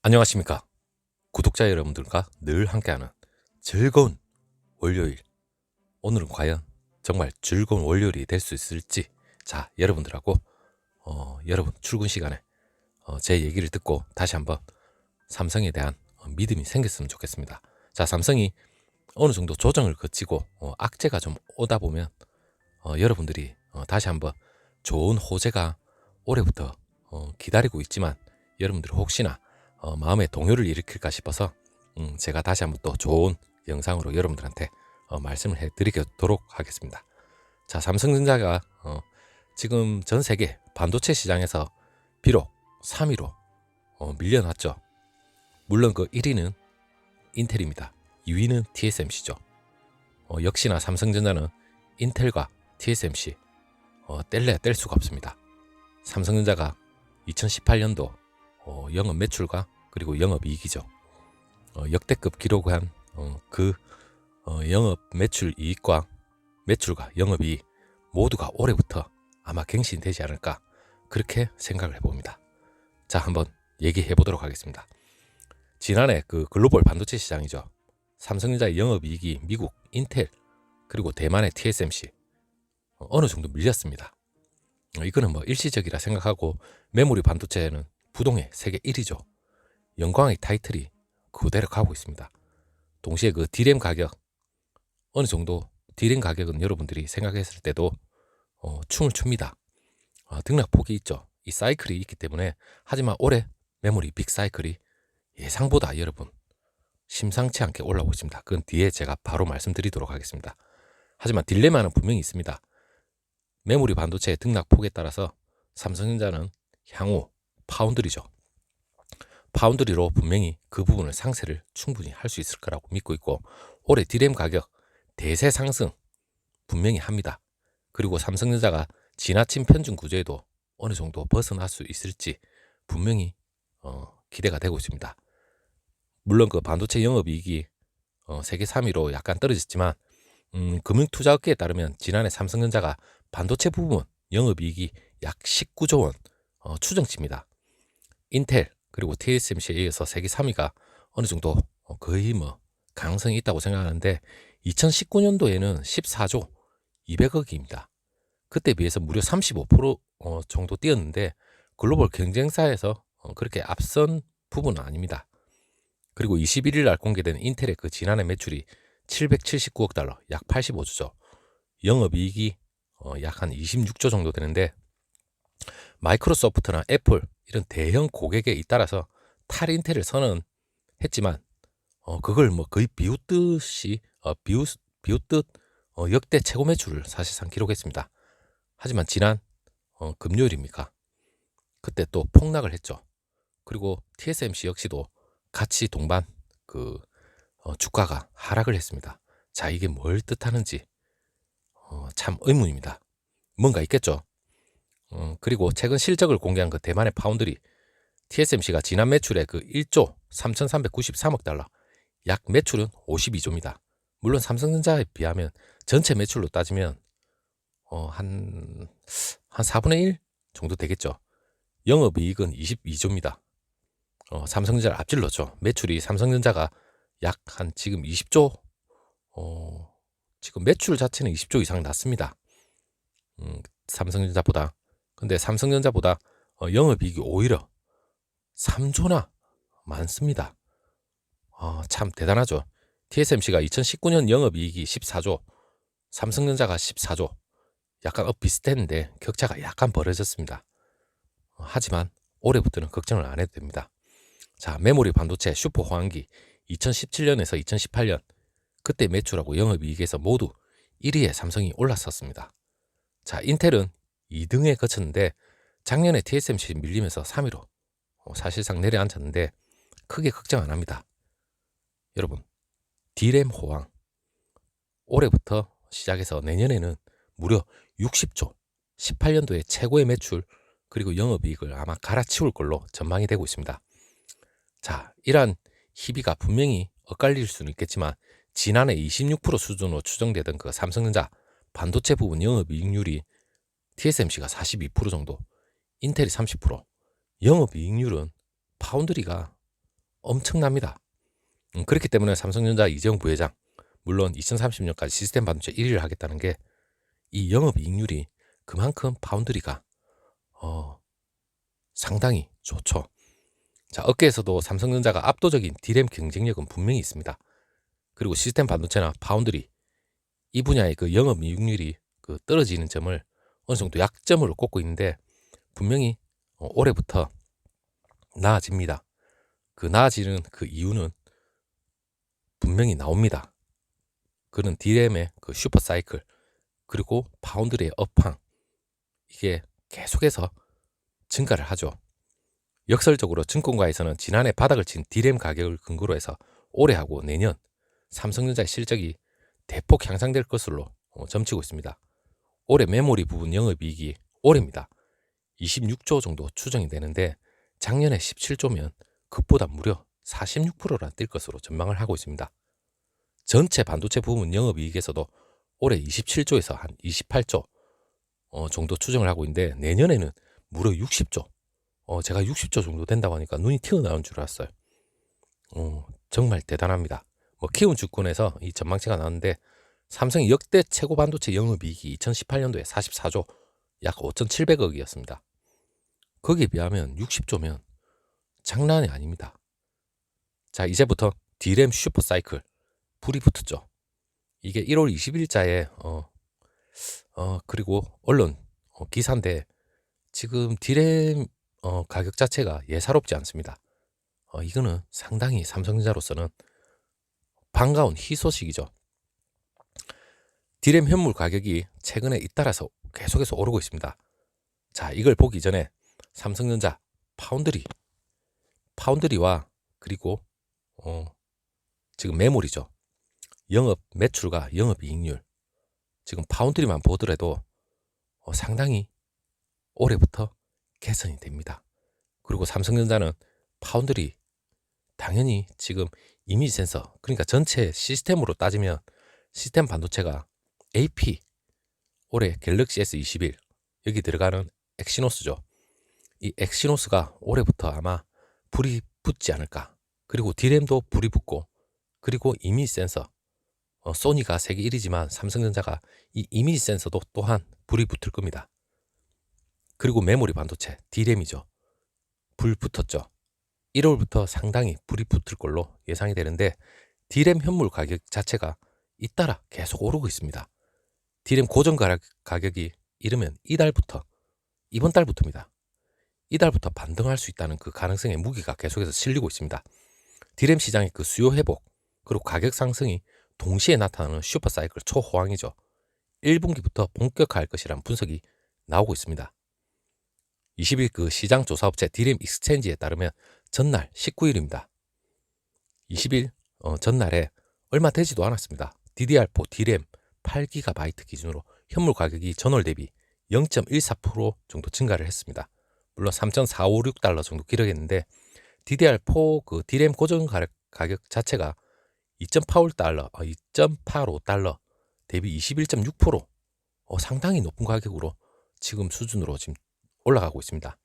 안녕하십니까. 구독자 여러분들과 늘 함께하는 즐거운 월요일. 오늘은 과연 정말 즐거운 월요일이 될 수 있을지, 자, 여러분들하고 여러분 출근 시간에 제 얘기를 듣고 다시 한번 삼성에 대한 믿음이 생겼으면 좋겠습니다. 자, 삼성이 어느 정도 조정을 거치고 악재가 좀 오다 보면 여러분들이 다시 한번 좋은 호재가 올해부터 기다리고 있지만, 여러분들이 혹시나 마음의 동요를 일으킬까 싶어서 제가 다시 한번 또 좋은 영상으로 여러분들한테 말씀을 해드리도록 하겠습니다. 자, 삼성전자가 지금 전 세계 반도체 시장에서 비록 3위로 밀려났죠. 물론 그 1위는 인텔입니다. 2위는 TSMC죠. 역시나 삼성전자는 인텔과 TSMC 뗄래야 뗄 수가 없습니다. 삼성전자가 2018년도 영업 매출과 그리고 영업이익이죠. 역대급 기록한 영업 매출 이익과 매출과 영업이익 모두가 올해부터 아마 갱신되지 않을까, 그렇게 생각을 해봅니다. 자, 한번 얘기해 보도록 하겠습니다. 지난해 그 글로벌 반도체 시장이죠. 삼성전자의 영업이익이 미국 인텔 그리고 대만의 TSMC 어느 정도 밀렸습니다. 이거는 뭐 일시적이라 생각하고, 메모리 반도체는 부동의 세계 1위죠. 영광의 타이틀이 그대로 가고 있습니다. 동시에 그 D램 가격, 어느 정도 D램 가격은 여러분들이 생각했을 때도 춤을 춥니다. 등락폭이 있죠. 이 사이클이 있기 때문에. 하지만 올해 메모리 빅 사이클이 예상보다 여러분 심상치 않게 올라오고 있습니다. 그건 뒤에 제가 바로 말씀드리도록 하겠습니다. 하지만 딜레마는 분명히 있습니다. 메모리 반도체의 등락폭에 따라서 삼성전자는 향후 파운드리죠. 파운드리로 분명히 그 부분을 상쇄를 충분히 할 수 있을 거라고 믿고 있고, 올해 D램 가격 대세 상승 분명히 합니다. 그리고 삼성전자가 지나친 편중 구조에도 어느 정도 벗어날 수 있을지 분명히 기대가 되고 있습니다. 물론 그 반도체 영업이익이 세계 3위로 약간 떨어졌지만, 금융투자업계에 따르면 지난해 삼성전자가 반도체 부분 영업이익이 약 19조 원 추정치입니다. 인텔 그리고 TSMC에 이어서 세계 3위가 어느 정도 거의 뭐 가능성이 있다고 생각하는데, 2019년도에는 14조 200억입니다. 그때 비해서 무려 35% 정도 뛰었는데, 글로벌 경쟁사에서 그렇게 앞선 부분은 아닙니다. 그리고 21일 날 공개된 인텔의 그 지난해 매출이 779억 달러, 약 85조죠. 영업이익이 약 한 26조 정도 되는데, 마이크로소프트나 애플 이런 대형 고객에 잇따라서 탈인텔을 선언했지만 그걸 뭐 거의 비웃듯이 비웃듯 역대 최고 매출을 사실상 기록했습니다. 하지만 지난 금요일입니까? 그때 또 폭락을 했죠. 그리고 TSMC 역시도 같이 동반 주가가 하락을 했습니다. 자, 이게 뭘 뜻하는지 참 의문입니다. 뭔가 있겠죠. 그리고 최근 실적을 공개한 그 대만의 파운드리 TSMC가 지난 매출에 그 1조 3,393억 달러, 약 매출은 52조입니다. 물론 삼성전자에 비하면 전체 매출로 따지면 한 4분의 1 정도 되겠죠. 영업이익은 22조입니다. 삼성전자를 앞질렀죠. 매출이 삼성전자가 약 한 지금 20조, 지금 매출 자체는 20조 이상 났습니다. 삼성전자보다. 근데 삼성전자보다 영업이익이 오히려 3조나 많습니다. 참 대단하죠. TSMC가 2019년 영업이익이 14조, 삼성전자가 14조, 약간 비슷했는데 격차가 약간 벌어졌습니다. 하지만 올해부터는 걱정을 안 해도 됩니다. 자, 메모리 반도체 슈퍼 호황기 2017년에서 2018년 그때 매출하고 영업이익에서 모두 1위에 삼성이 올랐었습니다. 자, 인텔은 2등에 그쳤는데 작년에 TSMC 밀리면서 3위로 사실상 내려앉았는데 크게 걱정 안 합니다. 여러분, D램 호황 올해부터 시작해서 내년에는 무려 60조, 18년도에 최고의 매출 그리고 영업이익을 아마 갈아치울 걸로 전망이 되고 있습니다. 자, 이러한 희비가 분명히 엇갈릴 수는 있겠지만, 지난해 26% 수준으로 추정되던 그 삼성전자 반도체 부분 영업이익률이 TSMC가 42% 정도, 인텔이 30%, 영업이익률은 파운드리가 엄청납니다. 그렇기 때문에 삼성전자 이재용 부회장, 물론 2030년까지 시스템 반도체 1위를 하겠다는 게 이 영업이익률이 그만큼 파운드리가 상당히 좋죠. 자, 업계에서도 삼성전자가 압도적인 D램 경쟁력은 분명히 있습니다. 그리고 시스템 반도체나 파운드리 이 분야의 그 영업이익률이 그 떨어지는 점을 어느 정도 약점으로 꼽고 있는데 분명히 올해부터 나아집니다. 그 나아지는 그 이유는 분명히 나옵니다. 그는 D램의 그 슈퍼 사이클 그리고 파운드리의 업황 이게 계속해서 증가를 하죠. 역설적으로 증권가에서는 지난해 바닥을 친 D램 가격을 근거로 해서 올해하고 내년 삼성전자의 실적이 대폭 향상될 것으로 점치고 있습니다. 올해 메모리 부분 영업이익이 올해입니다. 26조 정도 추정이 되는데 작년에 17조면 그보다 무려 46%나 뛸 것으로 전망을 하고 있습니다. 전체 반도체 부분 영업이익에서도 올해 27조에서 한 28조 정도 추정을 하고 있는데 내년에는 무려 60조 제가 60조 정도 된다고 하니까 눈이 튀어나온 줄 알았어요. 정말 대단합니다. 뭐 키움증권에서 이 전망치가 나왔는데 삼성이 역대 최고 반도체 영업이익이 2018년도에 44조 약 5,700억이었습니다. 거기에 비하면 60조면 장난이 아닙니다. 자, 이제부터 D램 슈퍼 사이클 불이 붙었죠. 이게 1월 20일자에 그리고 언론 기사인데 지금 D램 가격 자체가 예사롭지 않습니다. 이거는 상당히 삼성전자로서는 반가운 희소식이죠. D램 현물 가격이 최근에 잇따라서 계속해서 오르고 있습니다. 자, 이걸 보기 전에 삼성전자 파운드리와 그리고 지금 메모리죠. 영업 매출과 영업이익률 지금 파운드리만 보더라도 상당히 올해부터 개선이 됩니다. 그리고 삼성전자는 파운드리 당연히 지금 이미지 센서 그러니까 전체 시스템으로 따지면 시스템 반도체가 AP 올해 갤럭시 S21 여기 들어가는 엑시노스죠. 이 엑시노스가 올해부터 아마 불이 붙지 않을까. 그리고 D램도 불이 붙고 그리고 이미지 센서 소니가 세계 1위지만 삼성전자가 이 이미지 센서도 또한 불이 붙을 겁니다. 그리고 메모리 반도체 D램이죠. 불 붙었죠. 1월부터 상당히 불이 붙을 걸로 예상이 되는데 D램 현물 가격 자체가 잇따라 계속 오르고 있습니다. D램 고정 가격이 이르면 이번 달부터입니다. 이달부터 반등할 수 있다는 그 가능성의 무기가 계속해서 실리고 있습니다. D램 시장의 그 수요 회복 그리고 가격 상승이 동시에 나타나는 슈퍼사이클 초호황이죠. 1분기부터 본격화할 것이라는 분석이 나오고 있습니다. 20일 그 시장 조사업체 D램 익스체인지에 따르면 전날 19일입니다. 20일 전날에 얼마 되지도 않았습니다. DDR4 D램 8GB 기준으로 현물 가격이 전월 대비 0.14% 정도 증가를 했습니다. 물론 3.456달러 정도 기록했는데 DDR4 그 D램 고정 가격 자체가 2.85달러 대비 21.6% 상당히 높은 가격으로 지금 수준으로 지금 올라가고 있습니다.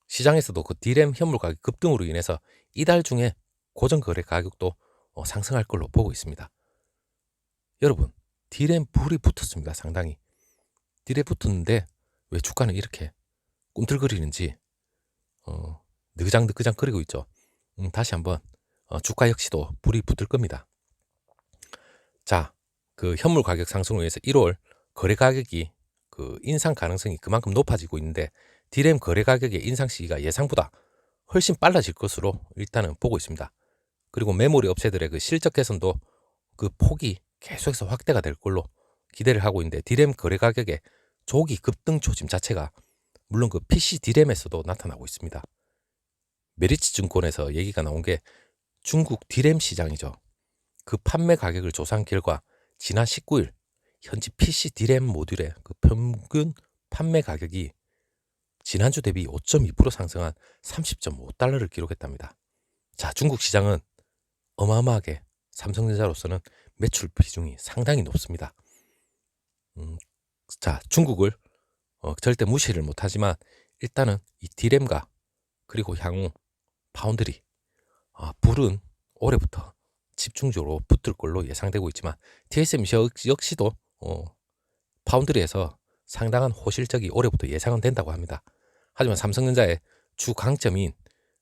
시장에서도 그 D램 현물 가격 급등으로 인해서 이달 중에 고정 거래 가격도 상승할 걸로 보고 있습니다. 여러분, D램 불이 붙었습니다. 상당히. D램 붙었는데 왜 주가는 이렇게 꿈틀거리는지 느그장느그장 거리고 있죠. 다시 한번 주가 역시도 불이 붙을 겁니다. 자, 그 현물 가격 상승으로 인해서 1월 거래 가격이 그 인상 가능성이 그만큼 높아지고 있는데 D램 거래 가격의 인상 시기가 예상보다 훨씬 빨라질 것으로 일단은 보고 있습니다. 그리고 메모리 업체들의 그 실적 개선도 그 폭이 계속해서 확대가 될 걸로 기대를 하고 있는데 D램 거래 가격의 조기 급등 조짐 자체가 물론 그 PC D램에서도 나타나고 있습니다. 메리츠 증권에서 얘기가 나온 게 중국 D램 시장이죠. 그 판매 가격을 조사한 결과 지난 19일 현지 PC D램 모듈의 그 평균 판매 가격이 지난주 대비 5.2% 상승한 30.5달러를 기록했답니다. 자, 중국 시장은 어마어마하게 삼성전자로서는 매출 비중이 상당히 높습니다. 자, 중국을 절대 무시를 못하지만 일단은 이 D램과 그리고 향후 파운드리 불은 올해부터 집중적으로 붙을 걸로 예상되고 있지만 TSMC 역시도 파운드리에서 상당한 호실적이 올해부터 예상은 된다고 합니다. 하지만 삼성전자의 주 강점인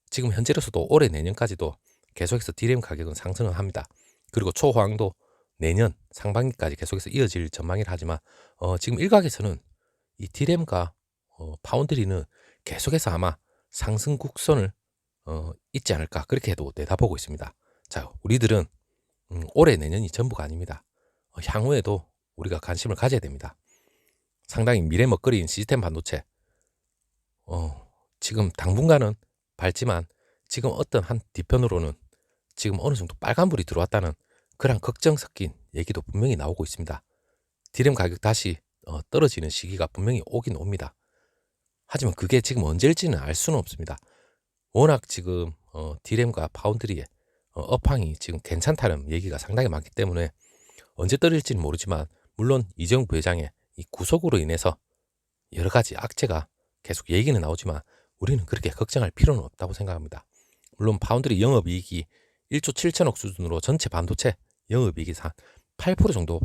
지금 현재로서도 올해 내년까지도 계속해서 D램 가격은 상승을 합니다. 그리고 초호황도 내년 상반기까지 계속해서 이어질 전망이라 하지만 지금 일각에서는 이 D램과 파운드리는 계속해서 아마 상승 곡선을 있지 않을까 그렇게 해도 내다보고 있습니다. 자, 우리들은 올해 내년이 전부가 아닙니다. 향후에도 우리가 관심을 가져야 됩니다. 상당히 미래 먹거리인 시스템 반도체 지금 당분간은 밝지만 지금 어떤 한 뒤편으로는 지금 어느 정도 빨간불이 들어왔다는 그런 걱정 섞인 얘기도 분명히 나오고 있습니다. D램 가격 다시 떨어지는 시기가 분명히 오긴 옵니다. 하지만 그게 지금 언제일지는 알 수는 없습니다. 워낙 지금 D램과 파운드리의 업황이 지금 괜찮다는 얘기가 상당히 많기 때문에 언제 떨어질지는 모르지만 물론 이재용 부회장의 이 구속으로 인해서 여러 가지 악재가 계속 얘기는 나오지만 우리는 그렇게 걱정할 필요는 없다고 생각합니다. 물론 파운드리 영업이익이 1조 7천억 수준으로 전체 반도체 영업이익이 한 8% 정도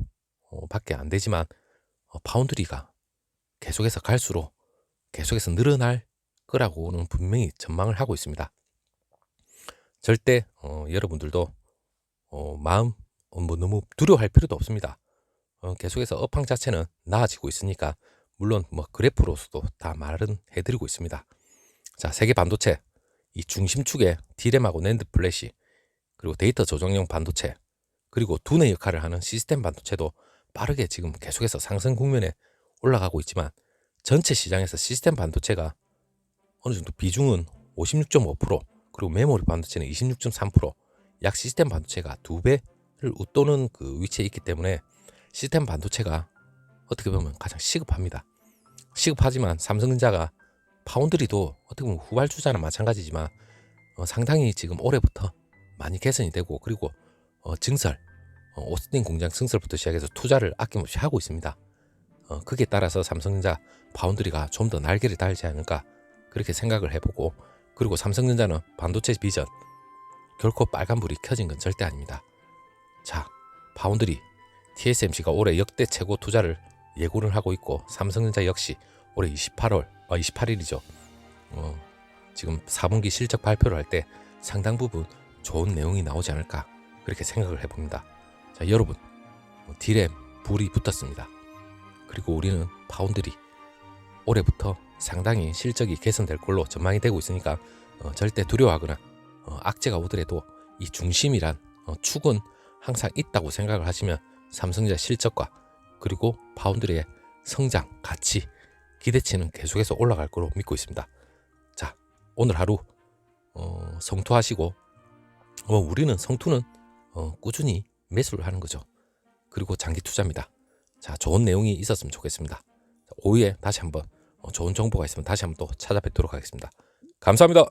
밖에 안 되지만 파운드리가 계속해서 갈수록 계속해서 늘어날 거라고는 분명히 전망을 하고 있습니다. 절대 여러분들도 마음 너무 두려워할 필요도 없습니다. 계속해서 업황 자체는 나아지고 있으니까 물론 그래프로서도 다 말은 해드리고 있습니다. 자, 세계 반도체 이 중심축에 D램하고 낸드 플래시 그리고 데이터 저장용 반도체 그리고 두뇌 역할을 하는 시스템 반도체도 빠르게 지금 계속해서 상승 국면에 올라가고 있지만 전체 시장에서 시스템 반도체가 어느 정도 비중은 56.5% 그리고 메모리 반도체는 26.3% 약 시스템 반도체가 2배를 웃도는 그 위치에 있기 때문에 시스템 반도체가 어떻게 보면 가장 시급합니다. 시급하지만 삼성전자가 파운드리도 어떻게 보면 후발주자나 마찬가지지만 상당히 지금 올해부터 많이 개선이 되고 그리고 증설 오스틴 공장 증설부터 시작해서 투자를 아낌없이 하고 있습니다. 그에 따라서 삼성전자 파운드리가 좀 더 날개를 달지 않을까 그렇게 생각을 해보고 그리고 삼성전자는 반도체 비전 결코 빨간불이 켜진 건 절대 아닙니다. 자, 파운드리 TSMC가 올해 역대 최고 투자를 예고를 하고 있고 삼성전자 역시 올해 28일이죠. 지금 4분기 실적 발표를 할 때 상당 부분 좋은 내용이 나오지 않을까 그렇게 생각을 해봅니다. 자, 여러분 D램 불이 붙었습니다. 그리고 우리는 파운드리 올해부터 상당히 실적이 개선될 걸로 전망이 되고 있으니까 절대 두려워하거나 악재가 오더라도 이 중심이란 축은 항상 있다고 생각을 하시면 삼성전자 실적과 그리고 파운드리의 성장 가치 기대치는 계속해서 올라갈 거로 믿고 있습니다. 자, 오늘 하루 성투하시고 우리는 성투는 꾸준히 매수를 하는 거죠. 그리고 장기 투자입니다. 자, 좋은 내용이 있었으면 좋겠습니다. 오후에 다시 한번 좋은 정보가 있으면 다시 한번 또 찾아뵙도록 하겠습니다. 감사합니다.